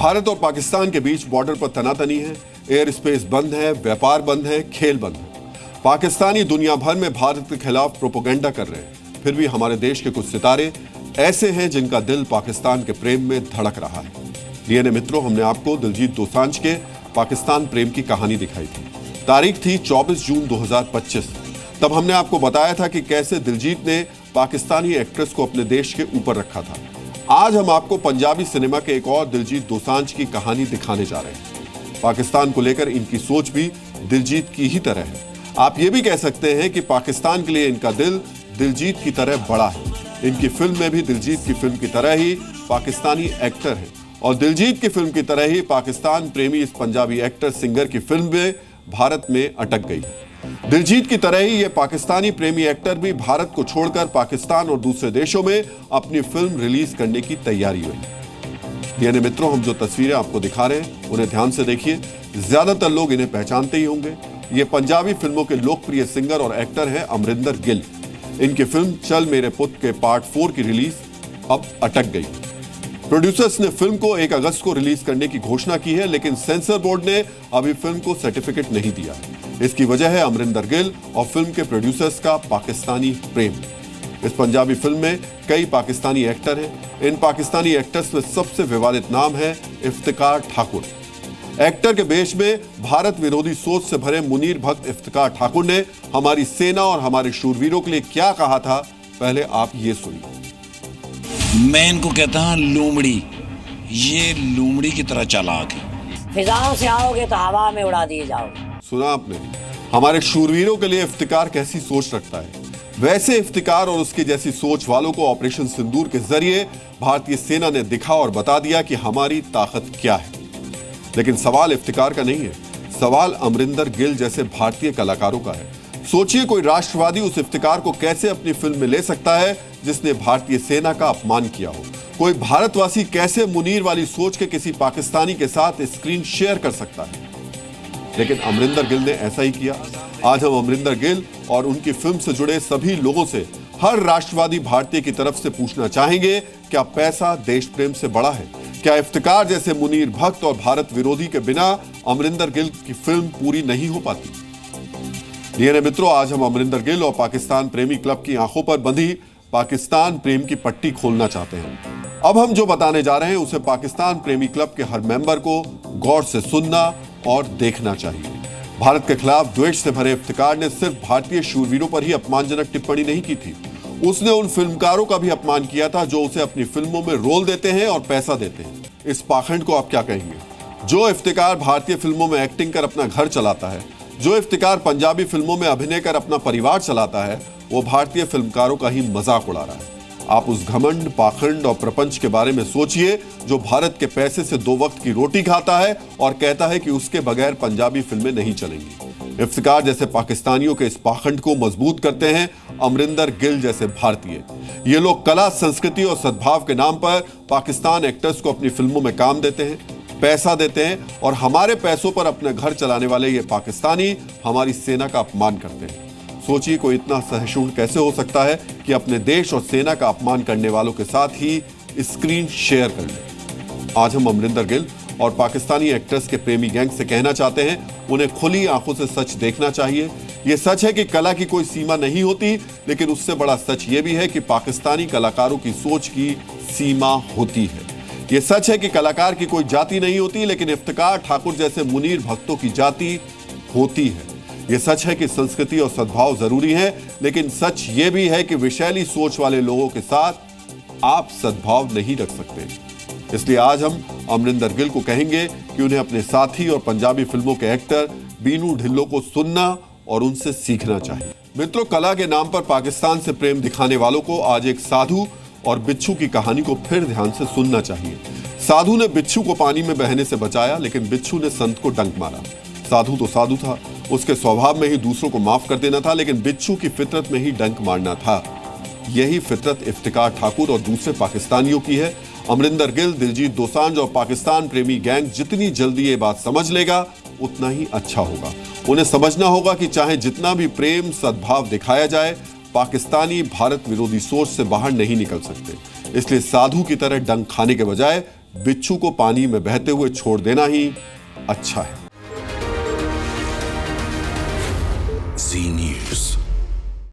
भारत और पाकिस्तान के बीच बॉर्डर पर तनातनी है, एयर स्पेस बंद है, व्यापार बंद है, खेल बंद है। पाकिस्तानी दुनिया भर में भारत के खिलाफ प्रोपोगेंडा कर रहे हैं। फिर भी हमारे देश के कुछ सितारे ऐसे हैं जिनका दिल पाकिस्तान के प्रेम में धड़क रहा है। डीएनए मित्रों, हमने आपको दिलजीत दोसांझ के पाकिस्तान प्रेम की कहानी दिखाई थी। तारीख थी 24 जून 2025। तब हमने आपको बताया था कि कैसे दिलजीत ने पाकिस्तानी एक्ट्रेस को अपने देश के ऊपर रखा था। आज हम आपको पंजाबी सिनेमा के एक और दिलजीत दोसांझ की कहानी दिखाने जा रहे हैं। पाकिस्तान को लेकर इनकी सोच भी दिलजीत की ही तरह है। आप ये भी कह सकते हैं कि पाकिस्तान के लिए इनका दिल दिलजीत की तरह बड़ा है। इनकी फिल्म में भी दिलजीत की फिल्म की तरह ही पाकिस्तानी एक्टर है और दिलजीत की फिल्म की तरह ही पाकिस्तान प्रेमी इस पंजाबी एक्टर सिंगर की फिल्म में भारत में अटक गई। दिलजीत की तरह ही ये पाकिस्तानी प्रेमी एक्टर भी भारत को छोड़कर पाकिस्तान और दूसरे देशों में अपनी फिल्म रिलीज करने की तैयारी हुई। यानी मित्रों, हम जो तस्वीरें आपको दिखा रहे हैं उन्हें ध्यान से देखिए। ज्यादातर लोग इन्हें पहचानते ही होंगे। ये पंजाबी फिल्मों के लोकप्रिय सिंगर और एक्टर हैं अमरिंदर गिल। इनकी फिल्म चल मेरे पुत के पार्ट 4 की रिलीज अब अटक गई। प्रोड्यूसर्स ने फिल्म को 1 अगस्त को रिलीज करने की घोषणा की है, लेकिन सेंसर बोर्ड ने अभी फिल्म को सर्टिफिकेट नहीं दिया। इसकी वजह है अमरिंदर गिल और फिल्म के प्रोड्यूसर्स का पाकिस्तानी प्रेम। इस पंजाबी फिल्म में कई पाकिस्तानी एक्टर हैं। इन पाकिस्तानी एक्टर्स में सबसे विवादित नाम है इफ्तिकार ठाकुर। एक्टर के वेश में भारत विरोधी सोच से भरे मुनीर भक्त इफ्तिकार ठाकुर ने हमारी सेना और हमारे शूरवीरों के लिए क्या कहा था, पहले आप ये सुनिए। मैं इनको कहता हूं लोमड़ी। ये लोमड़ी की तरह चालाक है। फिजाओं से आओगे तो हवा में उड़ा दिए जाओगे। सुना आपने? हमारे शूरवीरों के लिए इफ्तिकार कैसी सोच रखता है। वैसे इफ्तिकार और उसकी जैसी सोच वालों को ऑपरेशन सिंदूर के जरिए भारतीय सेना ने दिखा और बता दिया कि हमारी ताकत क्या है। लेकिन सवाल इफ्तिकार का नहीं है, सवाल अमरिंदर गिल जैसे भारतीय कलाकारों का है। सोचिए, कोई राष्ट्रवादी उस इफ्तिकार को कैसे अपनी फिल्म में ले सकता है जिसने भारतीय सेना का अपमान किया हो। कोई भारतवासी कैसे मुनीर वाली सोच के किसी पाकिस्तानी के साथ स्क्रीन शेयर कर सकता है। लेकिन अमरिंदर गिल ने ऐसा ही किया। आज हम अमरिंदर गिल और उनकी फिल्म से जुड़े सभी लोगों से, हर राष्ट्रवादी भारतीय की तरफ से पूछना चाहेंगे, क्या पैसा देश प्रेम से बड़ा है? क्या इफ्तिकार जैसे मुनीर भक्त और भारत विरोधी के बिना अमरिंदर गिल की फिल्म पूरी नहीं हो पाती? डीएनए मित्रों, आज हम अमरिंदर गिल और पाकिस्तान प्रेमी क्लब की आंखों पर बंधी पाकिस्तान प्रेम की पट्टी खोलना चाहते हैं। अब हम जो बताने जा रहे हैं उसे पाकिस्तान प्रेमी क्लब के हर मेंबर को गौर से सुनना और देखना चाहिए। भारत के खिलाफ द्वेष से भरे इफ्तिकार ने सिर्फ भारतीय शूरवीरों पर ही अपमानजनक टिप्पणी नहीं की थी, उसने उन फिल्मकारों का भी अपमान किया था जो उसे अपनी फिल्मों में रोल देते हैं और पैसा देते हैं। इस पाखंड को आप क्या कहेंगे? जो इफ्तिकार भारतीय फिल्मों में एक्टिंग कर अपना घर चलाता है, जो इफ्तिकार पंजाबी फिल्मों में अभिनय कर अपना परिवार चलाता है, वो भारतीय फिल्मकारों का ही मजाक उड़ा रहा है। आप उस घमंड, पाखंड और प्रपंच के बारे में सोचिए जो भारत के पैसे से 2 वक्त की रोटी खाता है और कहता है कि उसके बगैर पंजाबी फिल्में नहीं चलेंगी। इफ्तिकार जैसे पाकिस्तानियों के इस पाखंड को मजबूत करते हैं अमरिंदर गिल जैसे भारतीय। ये लोग कला, संस्कृति और सद्भाव के नाम पर पाकिस्तान एक्टर्स को अपनी फिल्मों में काम देते हैं, पैसा देते हैं और हमारे पैसों पर अपने घर चलाने वाले ये पाकिस्तानी हमारी सेना का अपमान करते हैं। सोचिए, कोई इतना सहिष्णु कैसे हो सकता है कि अपने देश और सेना का अपमान करने वालों के साथ ही स्क्रीन शेयर कर ले। आज हम अमरिंदर गिल और पाकिस्तानी एक्ट्रेस के प्रेमी गैंग से कहना चाहते हैं, उन्हें खुली आंखों से सच देखना चाहिए। यह सच है कि कला की कोई सीमा नहीं होती, लेकिन उससे बड़ा सच यह भी है कि पाकिस्तानी कलाकारों की सोच की सीमा होती है। यह सच है कि कलाकार की कोई जाति नहीं होती, लेकिन इफ्तिकार ठाकुर जैसे मुनीर भक्तों की जाति होती है। यह सच है कि संस्कृति और सद्भाव जरूरी है, लेकिन सच यह भी है कि विषैली सोच वाले लोगों के साथ आप सद्भाव नहीं रख सकते। इसलिए आज हम अमरिंदर गिल को कहेंगे कि उन्हें अपने साथी और पंजाबी फिल्मों के एक्टर बीनू ढिल्लों को सुनना और उनसे सीखना चाहिए। मित्रों, कला के नाम पर पाकिस्तान से प्रेम दिखाने वालों को आज एक साधु और बिच्छू की कहानी को फिर ध्यान से सुनना चाहिए। साधु ने बिच्छू को पानी में बहने से बचाया, लेकिन बिच्छू ने संत को डंक मारा। साधु तो साधु था, उसके स्वभाव में ही दूसरों को माफ कर देना था, लेकिन बिच्छू की फितरत में ही डंक मारना था। यही फितरत इफ्तिकार ठाकुर और दूसरे पाकिस्तानियों की है। अमरिंदर गिल, दिलजीत दोसांझ और पाकिस्तान प्रेमी गैंग जितनी जल्दी ये बात समझ लेगा उतना ही अच्छा होगा। उन्हें समझना होगा कि चाहे जितना भी प्रेम, सद्भाव दिखाया जाए, पाकिस्तानी भारत विरोधी सोच से बाहर नहीं निकल सकते। इसलिए साधु की तरह डंक खाने के बजाय बिच्छू को पानी में बहते हुए छोड़ देना ही अच्छा है। जी न्यूज़।